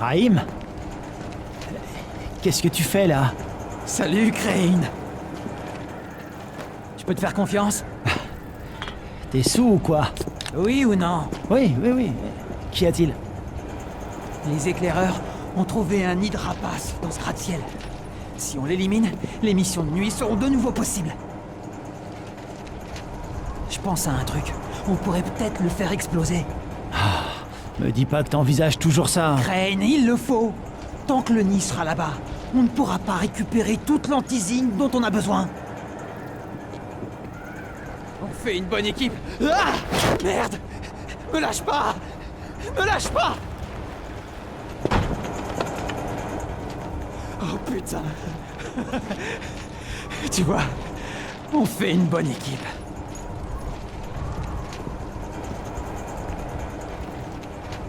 Rahim? Qu'est-ce que tu fais là? Salut, Crane. Je peux te faire confiance? T'es sous ou quoi? Oui ou non? Oui. Qu'y a-t-il? Les éclaireurs ont trouvé un nid de rapace dans ce gratte-ciel. Si on l'élimine, les missions de nuit seront de nouveau possibles. Je pense à un truc. On pourrait peut-être le faire exploser. Me dis pas que t'envisages toujours ça. Crane, il le faut. Tant que le nid sera là-bas, on ne pourra pas récupérer toute l'antisine dont on a besoin. On fait une bonne équipe. Ah! Merde! Me lâche pas! Me lâche pas! Oh putain! Tu vois, on fait une bonne équipe.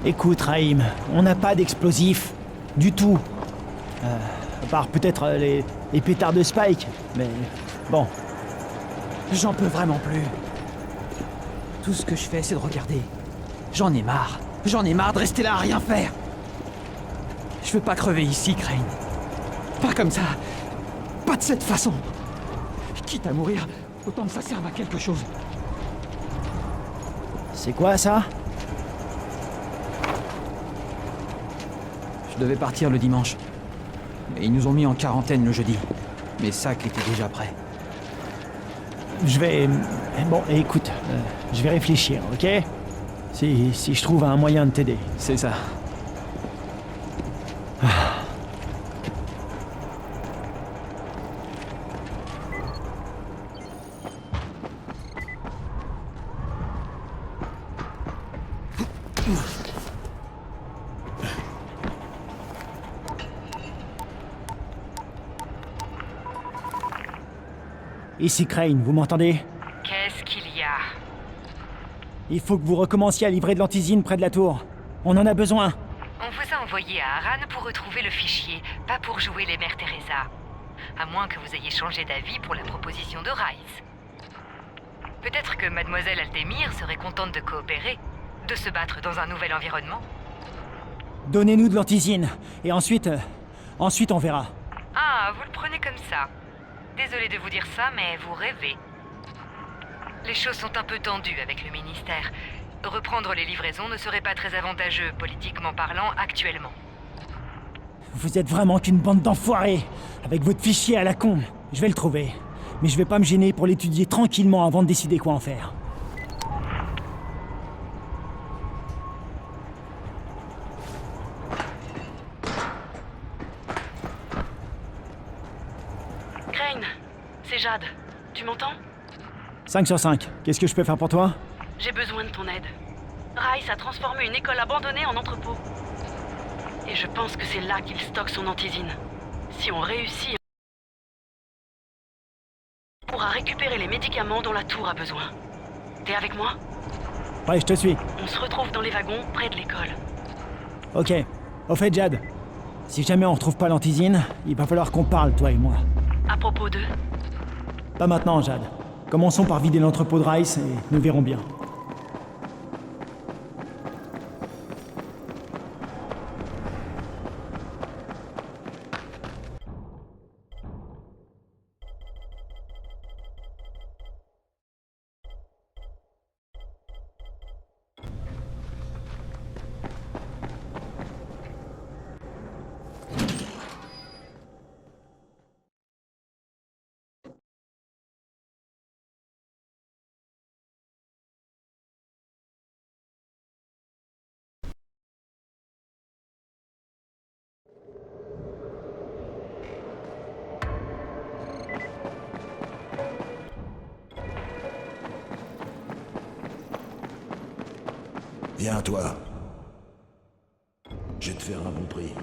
Écoute, Rahim, on n'a pas d'explosifs. Du tout. À part peut-être les pétards de Spike. Mais bon. J'en peux vraiment plus. Tout ce que je fais, c'est de regarder. J'en ai marre. J'en ai marre de rester là à rien faire. Je veux pas crever ici, Crane. Pas comme ça. Pas de cette façon. Quitte à mourir, autant que ça serve à quelque chose. C'est quoi ça? Je devais partir le dimanche. Mais ils nous ont mis en quarantaine le jeudi. Mes sacs étaient déjà prêts. Je vais... Bon, écoute, je vais réfléchir, ok? Si je trouve un moyen de t'aider. C'est ça. Ici Crane, vous m'entendez? Qu'est-ce qu'il y a? Il faut que vous recommenciez à livrer de l'antisine près de la tour. On en a besoin. On vous a envoyé à Harran pour retrouver le fichier, pas pour jouer les Mères Teresa. À moins que vous ayez changé d'avis pour la proposition de Rice. Peut-être que Mademoiselle Altemir serait contente de coopérer, de se battre dans un nouvel environnement. Donnez-nous de l'antisine, et ensuite on verra. Ah, vous le prenez comme ça. Désolé de vous dire ça, mais vous rêvez. Les choses sont un peu tendues avec le ministère. Reprendre les livraisons ne serait pas très avantageux, politiquement parlant, actuellement. Vous êtes vraiment qu'une bande d'enfoirés. Avec votre fichier à la con. Je vais le trouver. Mais je vais pas me gêner pour l'étudier tranquillement avant de décider quoi en faire. Crane, c'est Jade. Tu m'entends? 5 sur 5. Qu'est-ce que je peux faire pour toi? J'ai besoin de ton aide. Rice a transformé une école abandonnée en entrepôt. Et je pense que c'est là qu'il stocke son antisine. Si on réussit, on pourra récupérer les médicaments dont la tour a besoin. T'es avec moi? Ouais, je te suis. On se retrouve dans les wagons près de l'école. Ok. Au fait, Jade, si jamais on retrouve pas l'antisine, il va falloir qu'on parle, toi et moi. À propos d'eux, Pas maintenant, Jade. Commençons par vider l'entrepôt de Rice et nous verrons bien. Viens, toi. Je vais te faire un bon prix.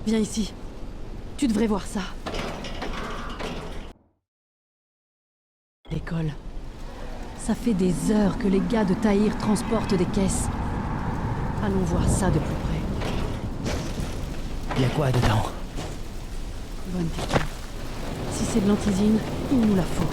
Viens ici. Tu devrais voir ça. L'école. Ça fait des heures que les gars de Tahir transportent des caisses. Allons voir ça de plus près. Y a quoi dedans? Bonne question. Si c'est de l'antisine, il nous la faut.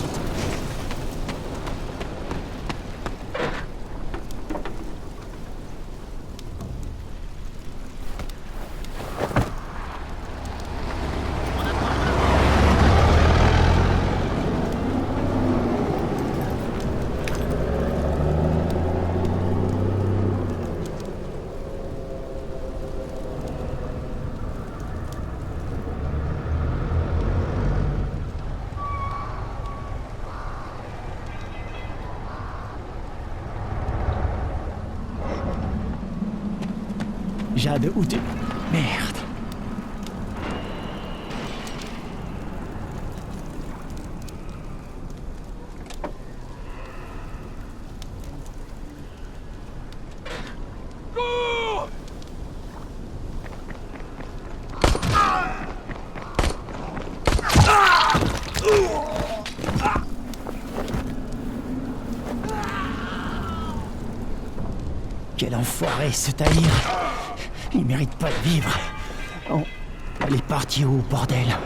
Jade, où t'es... Merde. Quel enfoiré, ce Tahir. Il mérite pas de vivre. Oh, elle est partie où, bordel?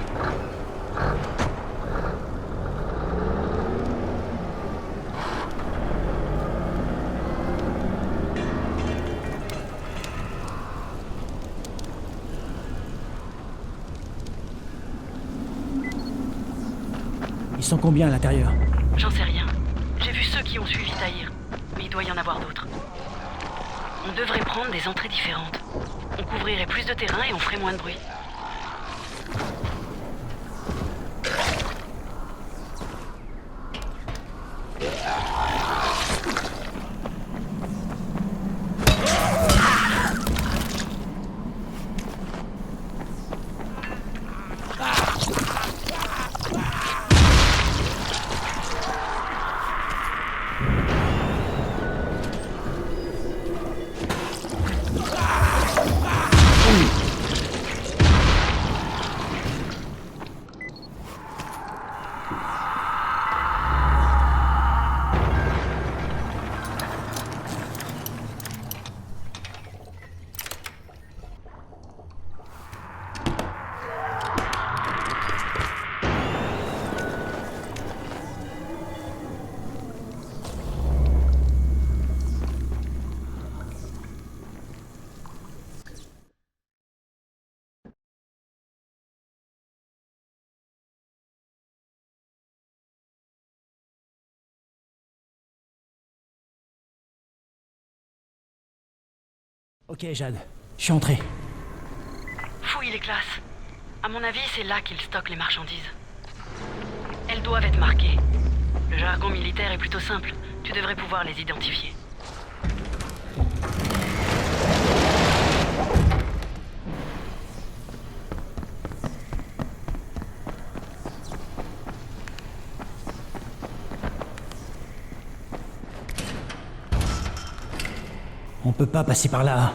Ils sont combien à l'intérieur? J'en sais rien. J'ai vu ceux qui ont suivi Tahir, mais il doit y en avoir d'autres. On devrait prendre des entrées différentes. On couvrirait plus de terrain et on ferait moins de bruit. Ok, Jade, je suis entré. Fouille les classes. À mon avis, c'est là qu'ils stockent les marchandises. Elles doivent être marquées. Le jargon militaire est plutôt simple. Tu devrais pouvoir les identifier. On peut pas passer par là.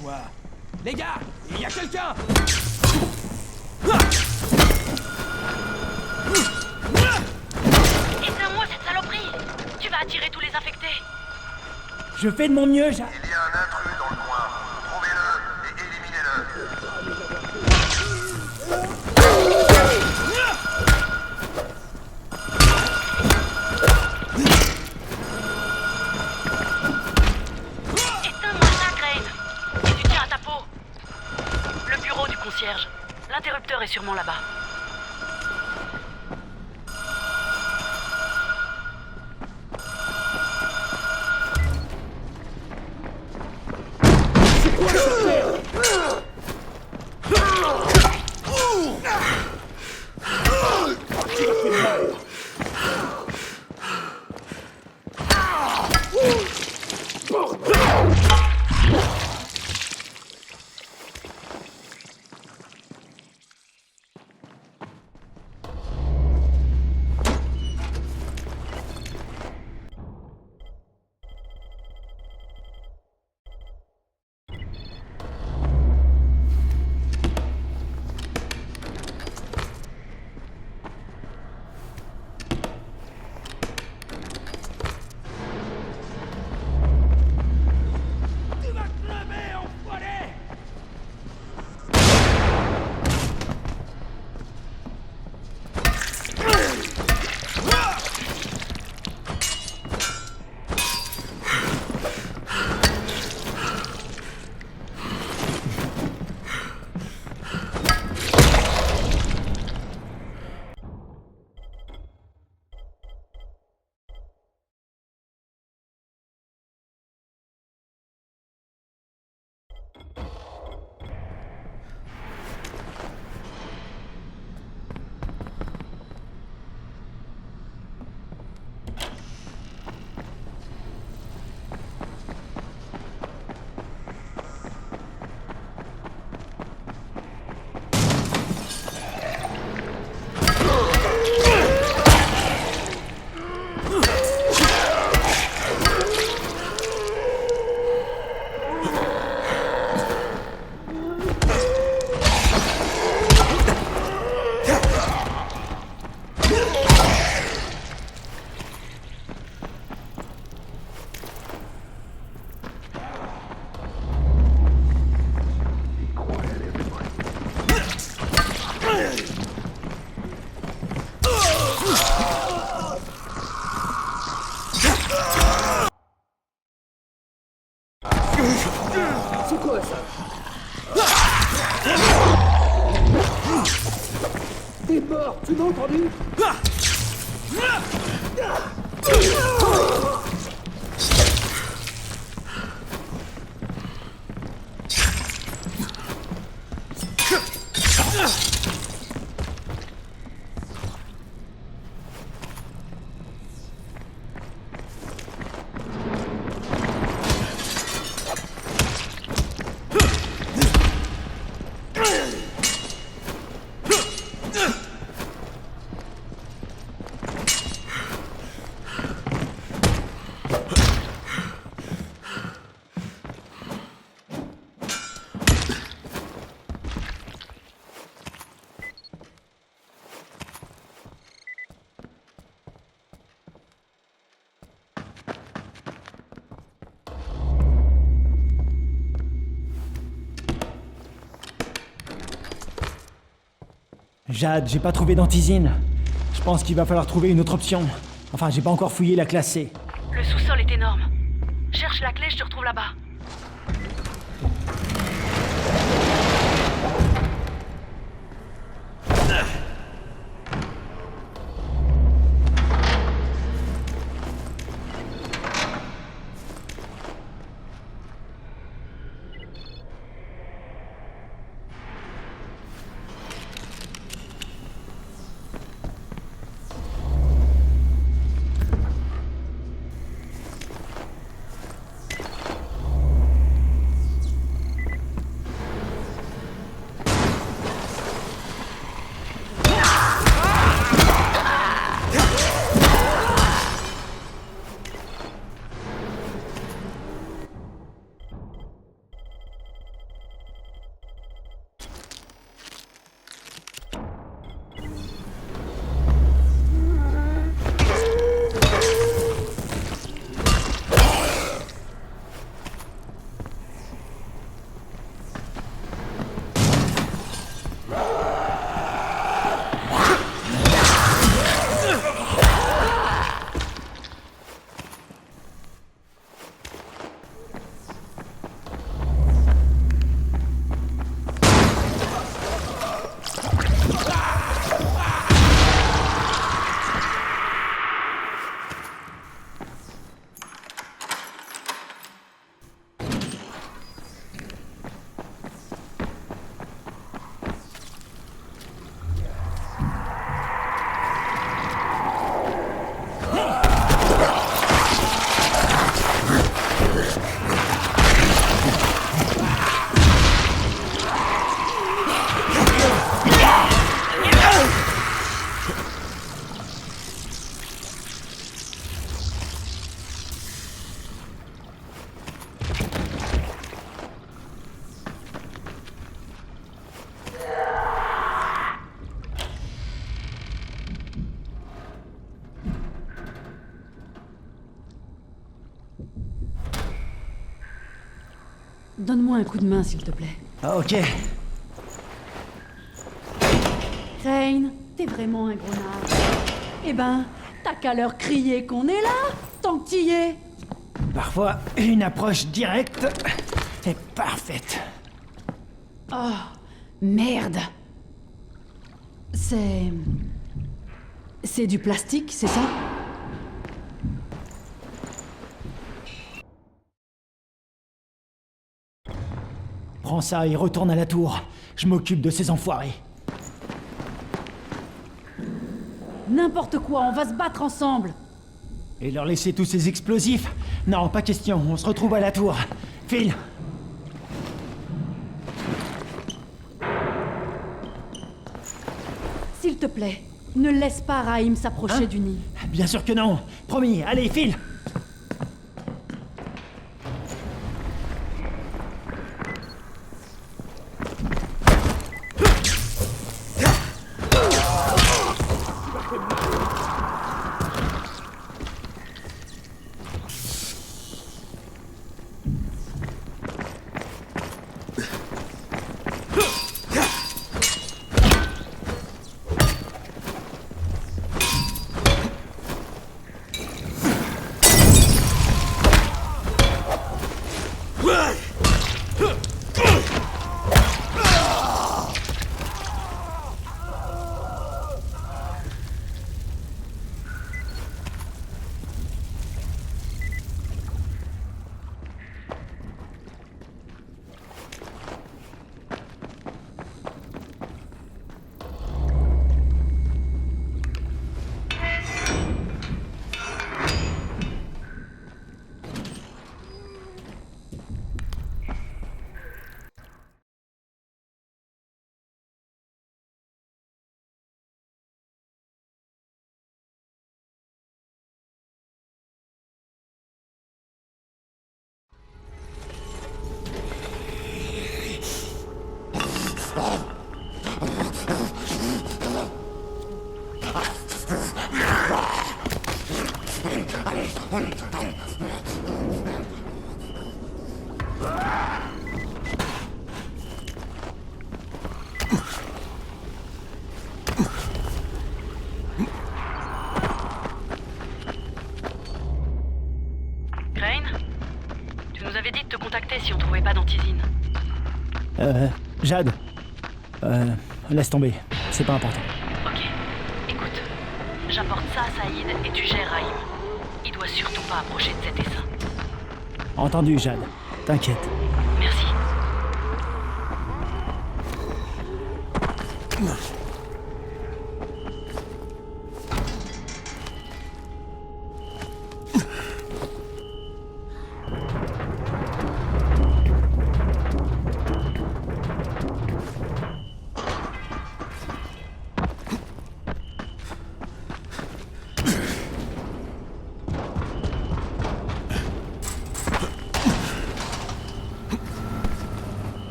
toi. Les gars, il y a quelqu'un! Éteins-moi cette saloperie! Tu vas attirer tous les infectés! Je fais de mon mieux, Il y a un intrus dans le coin. Trouvez-le et éliminez-le. Éteins-moi ça, Crane! Et tu tiens à ta peau! Le bureau du concierge. L'interrupteur est sûrement là-bas. Jade, j'ai pas trouvé d'antisine. Je pense qu'il va falloir trouver une autre option. Enfin, j'ai pas encore fouillé la classe C. Le sous-sol est énorme. Cherche la clé, je te retrouve là-bas. Donne-moi un coup de main, s'il te plaît. Ah, ok. Crane, t'es vraiment un gros nard. Eh ben, t'as qu'à leur crier qu'on est là, tant que t'y es. Parfois, une approche directe est parfaite. Oh, merde. C'est du plastique, c'est ça? Prends ça et retourne à la tour. Je m'occupe de ces enfoirés. N'importe quoi, on va se battre ensemble. Et leur laisser tous ces explosifs? Non, pas question, on se retrouve à la tour. File! S'il te plaît, ne laisse pas Raïm s'approcher Hein? du nid. Bien sûr que non. Promis, allez, file! Crane, tu nous avais dit de te contacter si on trouvait pas d'antisine. Jade. Laisse tomber, c'est pas important. Ok, écoute, j'apporte ça à Saïd et tu gères Raïm. Il doit surtout pas approcher de cet essaim. Entendu, Jade. T'inquiète. Merci.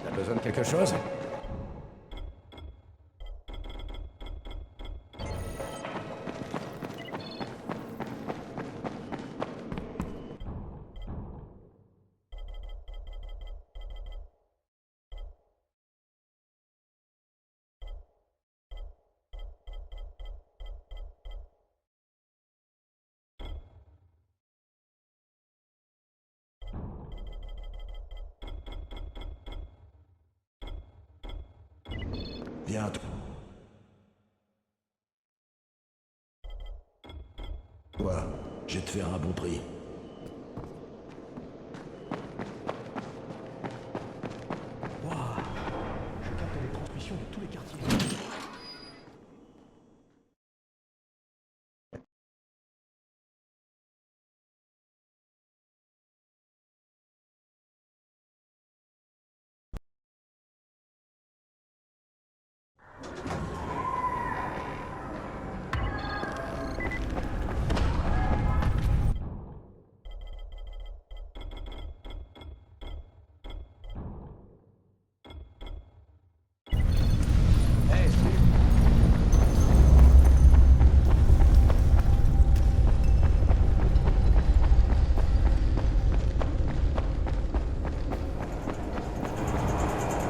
T'as besoin de quelque chose? Viens, toi. Je vais te faire un bon prix. Je capte les transmissions de tous les quartiers.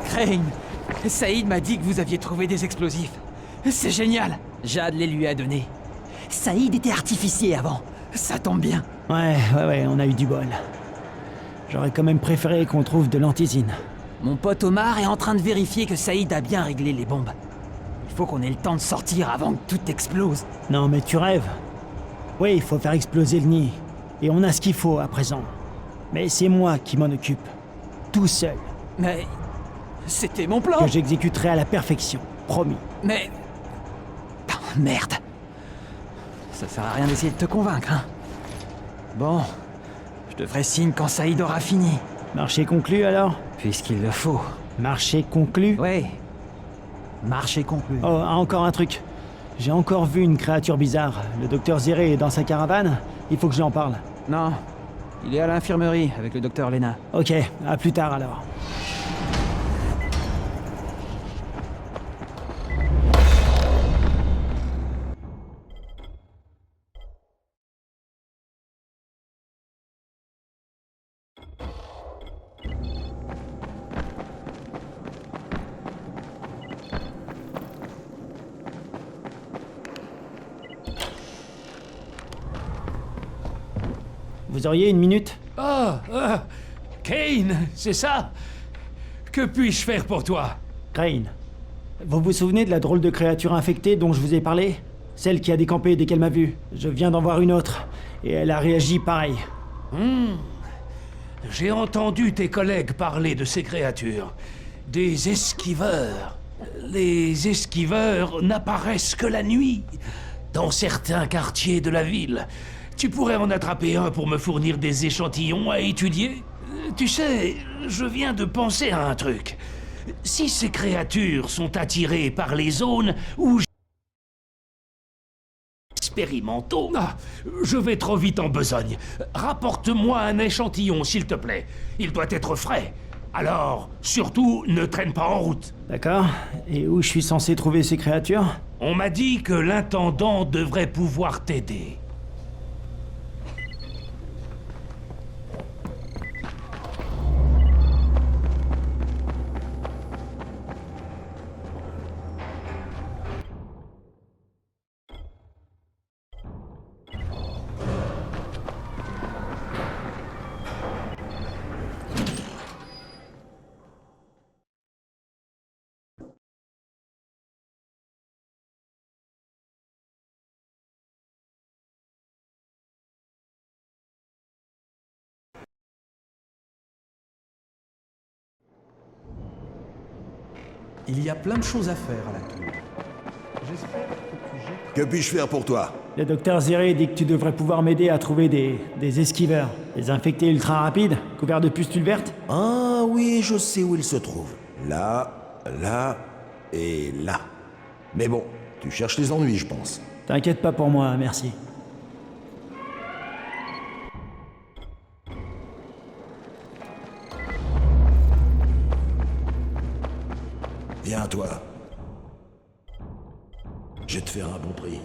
Crane, Saïd m'a dit que vous aviez trouvé des explosifs. C'est génial. Jade les lui a donnés. Saïd était artificier avant. Ça tombe bien. Ouais, on a eu du bol. J'aurais quand même préféré qu'on trouve de l'antisine. Mon pote Omar est en train de vérifier que Saïd a bien réglé les bombes. Il faut qu'on ait le temps de sortir avant que tout explose. Non, mais tu rêves. Oui, il faut faire exploser le nid. Et on a ce qu'il faut à présent. Mais c'est moi qui m'en occupe. Tout seul. Mais... c'était mon plan. Que j'exécuterai à la perfection. Promis. Mais... oh, merde. Ça sert à rien d'essayer de te convaincre, hein. Bon, je te ferai signe quand Saïd aura fini. Marché conclu alors? Puisqu'il le faut. Marché conclu? Oui. Marché conclu. Oh, encore un truc. J'ai encore vu une créature bizarre. Le docteur Zéré est dans sa caravane. Il faut que je lui en parle. Non. Il est à l'infirmerie avec le docteur Lena. Ok, à plus tard alors. Vous auriez une minute? Kane, c'est ça? Que puis-je faire pour toi? Crane, vous vous souvenez de la drôle de créature infectée dont je vous ai parlé? Celle qui a décampé dès qu'elle m'a vu. Je viens d'en voir une autre, et elle a réagi pareil. J'ai entendu tes collègues parler de ces créatures. Des esquiveurs. Les esquiveurs n'apparaissent que la nuit, dans certains quartiers de la ville. Tu pourrais en attraper un pour me fournir des échantillons à étudier? Tu sais, je viens de penser à un truc. Si ces créatures sont attirées par les zones où expérimentaux... Ah, je vais trop vite en besogne. Rapporte-moi un échantillon, s'il te plaît. Il doit être frais. Alors, surtout, ne traîne pas en route. D'accord. Et où je suis censé trouver ces créatures? On m'a dit que l'intendant devrait pouvoir t'aider. Il y a plein de choses à faire à la tour. J'espère que tu jettes... Que puis-je faire pour toi? Le docteur Zéré dit que tu devrais pouvoir m'aider à trouver des esquiveurs. Des infectés ultra rapides, couverts de pustules vertes. Ah oui, je sais où il se trouve. Là, là et là. Mais bon, tu cherches les ennuis, je pense. T'inquiète pas pour moi, merci. Viens, toi. Je vais te faire un bon prix.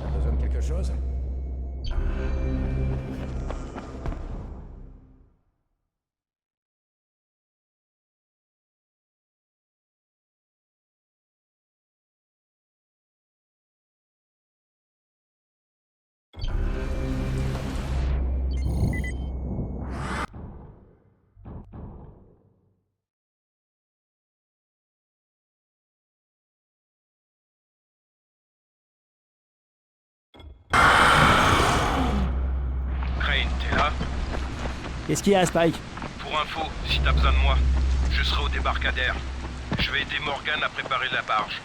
T'as besoin de quelque chose? Qu'est-ce qu'il y a, Spike? Pour info, si t'as besoin de moi, je serai au débarcadère. Je vais aider Morgan à préparer la barge.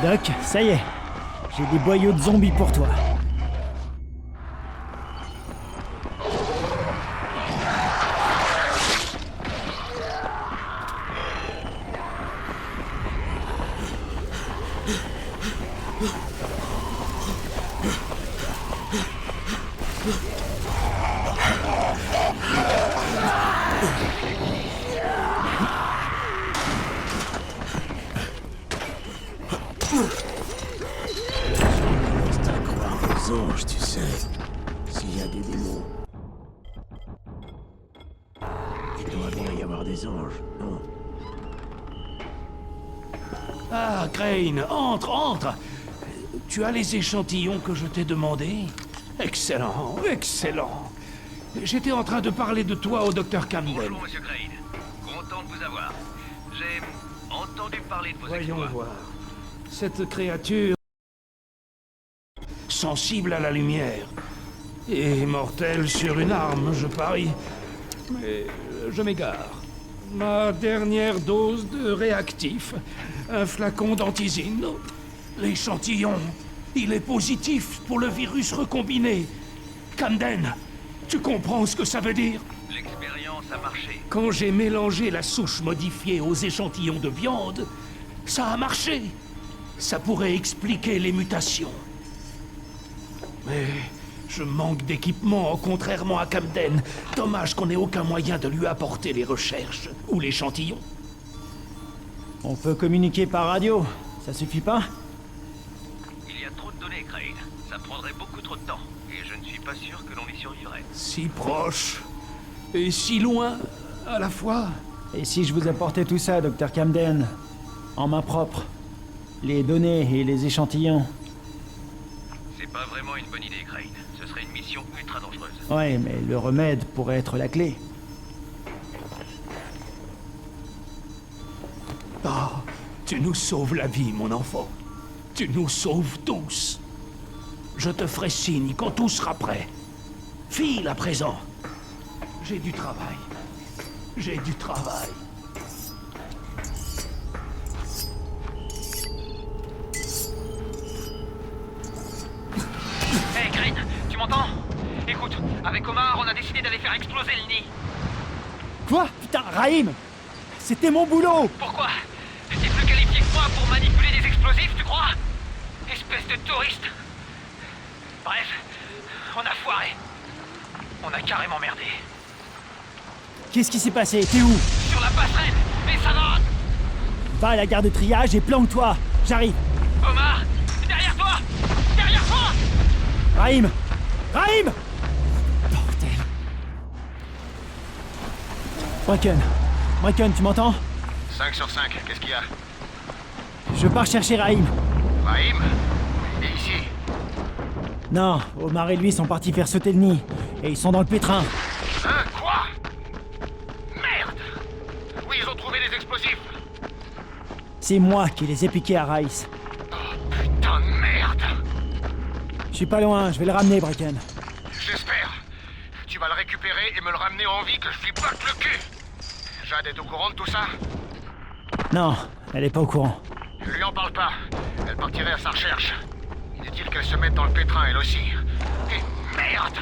Doc, ça y est. J'ai des boyaux de zombies pour toi. Anges, tu sais, s'il y a des démons, il doit bien y avoir des anges, non? Ah, Crane, entre. Tu as les échantillons que je t'ai demandés? Excellent. J'étais en train de parler de toi au docteur Camden. Bonjour, monsieur Crane. Content de vous avoir. J'ai entendu parler de vos Voyons exploits. voir. Cette créature... sensible à la lumière. Et mortelle sur une arme, je parie. Mais je m'égare. Ma dernière dose de réactif. Un flacon d'antisine. L'échantillon, il est positif pour le virus recombiné. Camden, tu comprends ce que ça veut dire? L'expérience a marché. Quand j'ai mélangé la souche modifiée aux échantillons de viande, ça a marché. Ça pourrait expliquer les mutations. Mais je manque d'équipement, contrairement à Camden. Dommage qu'on n'ait aucun moyen de lui apporter les recherches ou l'échantillon. On peut communiquer par radio. Ça suffit pas? Il y a trop de données, Crane. Ça prendrait beaucoup trop de temps. Et je ne suis pas sûr que l'on y survivrait. Si proche et si loin à la fois. Et si je vous apportais tout ça, docteur Camden? En main propre. Les données et les échantillons. C'est pas vraiment une bonne idée, Crane. Ce serait une mission ultra dangereuse. Ouais, mais le remède pourrait être la clé. Ah, tu nous sauves la vie, mon enfant. Tu nous sauves tous. Je te ferai signe quand tout sera prêt. File à présent. J'ai du travail. Hey, Crane, tu m'entends? Écoute, avec Omar, on a décidé d'aller faire exploser le nid. Quoi? Putain, Raïm! C'était mon boulot! Pourquoi? T'es plus qualifié que moi pour manipuler des explosifs, tu crois? Espèce de touriste. Bref, on a foiré. On a carrément merdé. Qu'est-ce qui s'est passé? T'es où? Sur la passerelle, mais ça va! Va à la gare de triage et planque-toi! J'arrive! Omar, derrière toi! Derrière toi! Raïm! Raïm! Bordel! Bracken, tu m'entends? 5 sur 5, qu'est-ce qu'il y a? Je pars chercher Raïm. Raïm? Et ici? Non, Omar et lui sont partis faire sauter le nid. Et ils sont dans le pétrin. Hein? Quoi? Merde! Oui, ils ont trouvé les explosifs! C'est moi qui les ai piqués à Rice. Putain de merde! Je suis pas loin, je vais le ramener, Bracken. J'espère. Tu vas le récupérer et me le ramener en vie que je lui batte le cul! Jade est au courant de tout ça? Non, elle est pas au courant. Lui en parle pas. Elle partirait à sa recherche. Inutile qu'elle se mette dans le pétrin, elle aussi. Et merde!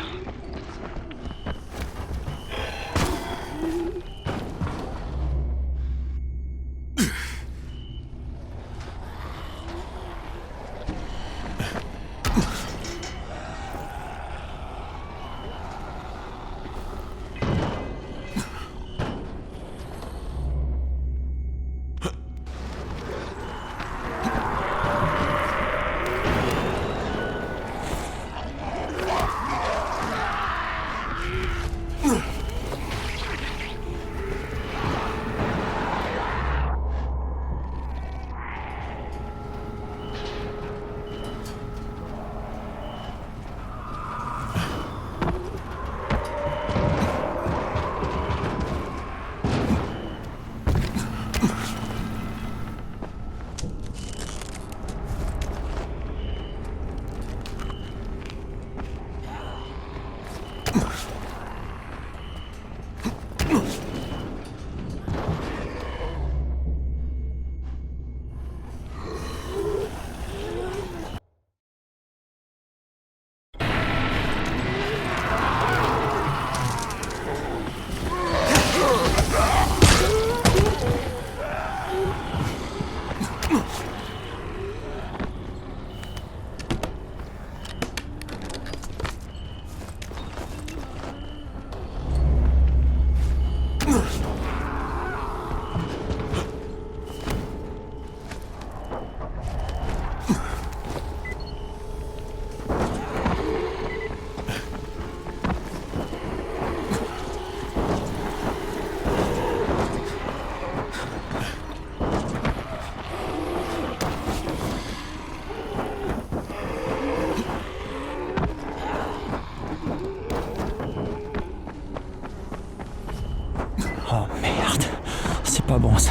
avance.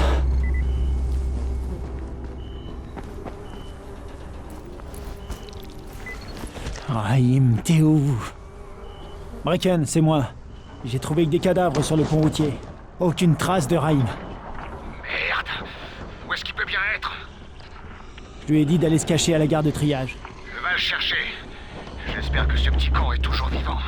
Raïm, t'es où? Brecken, c'est moi. J'ai trouvé que des cadavres sur le pont routier. Aucune trace de Raïm. Merde. Où est-ce qu'il peut bien être? Je lui ai dit d'aller se cacher à la gare de triage. Je vais le chercher. J'espère que ce petit con est toujours vivant.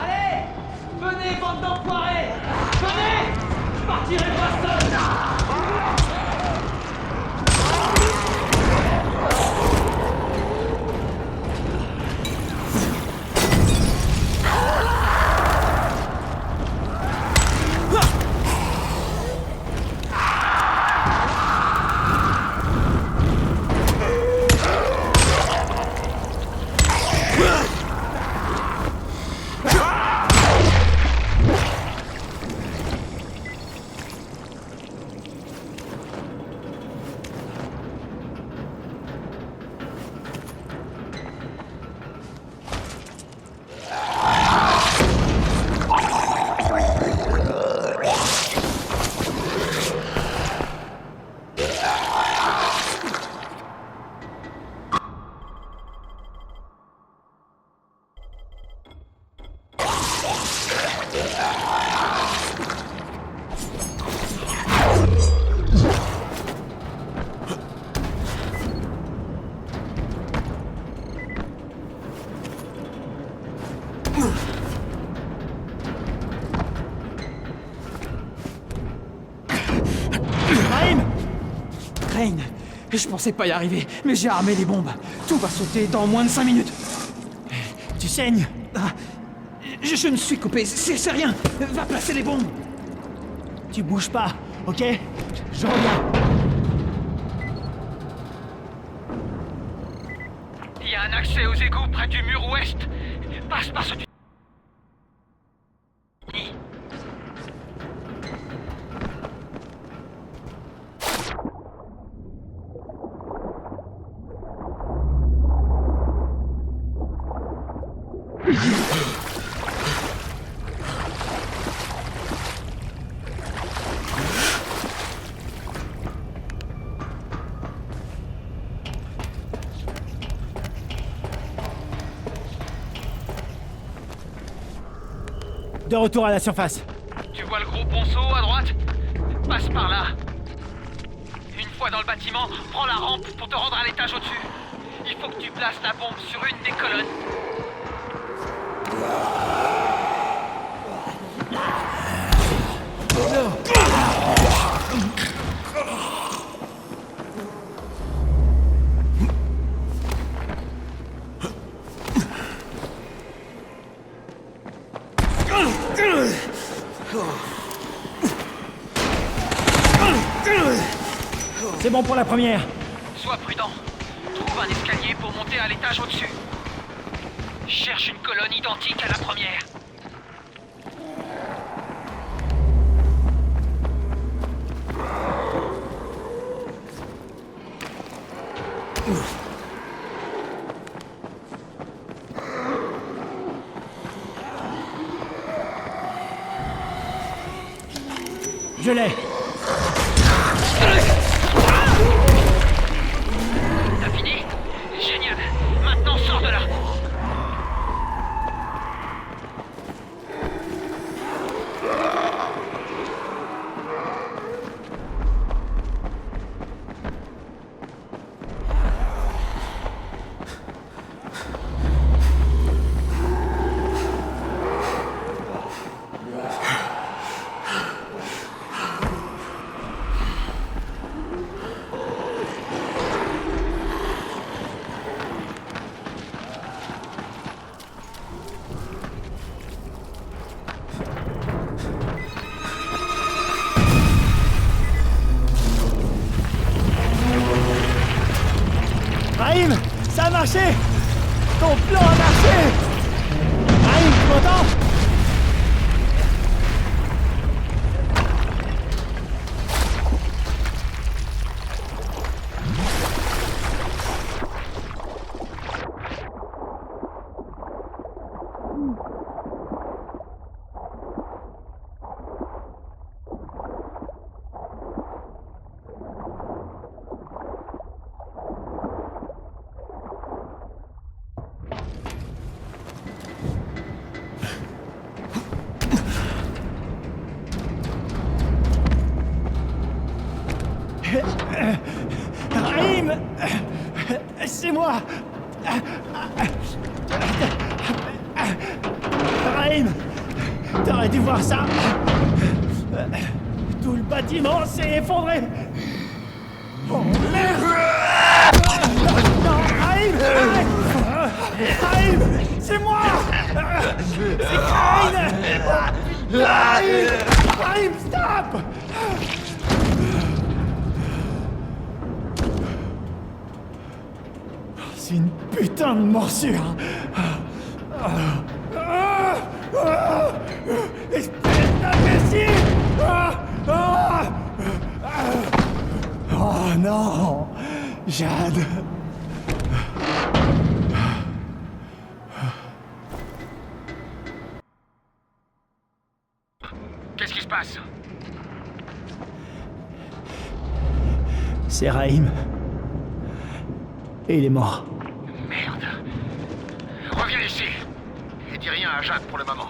Allez! Venez, bande d'enfoirés! Venez! Je partirai pas seul! Crane, je pensais pas y arriver, mais j'ai armé les bombes. Tout va sauter dans moins de 5 minutes. Tu saignes? Ah, je me suis coupé, c'est rien. Va placer les bombes. Tu bouges pas, ok? Je reviens. Il y a un accès aux égouts près du mur ouest. Passe par ce... De retour à la surface. Tu vois le gros ponceau à droite? Passe par là. Une fois dans le bâtiment, prends la rampe pour te rendre à l'étage au-dessus. Il faut que tu places la bombe sur une des colonnes. C'est bon pour la première. Sois prudent. Trouve un escalier pour monter à l'étage au-dessus. Cherche une colonne identique à la première. Je l'ai. T'as fini? Génial. Maintenant, sors de là. marché! Ton plan a marché! Raïm, tu m'entends? Raïm! C'est moi! Raïm! T'aurais dû voir ça! Tout le bâtiment s'est effondré! Oh merde! Non, Raïm! Raïm! C'est moi! C'est Crane! Raïm! Raïm, stop! C'est une putain de morsure! Espèce d'imbécile! Oh non! Jade! Qu'est-ce qui se passe? C'est Raïm. Et il est mort. Merde. Reviens ici. Et dis rien à Jade pour le moment.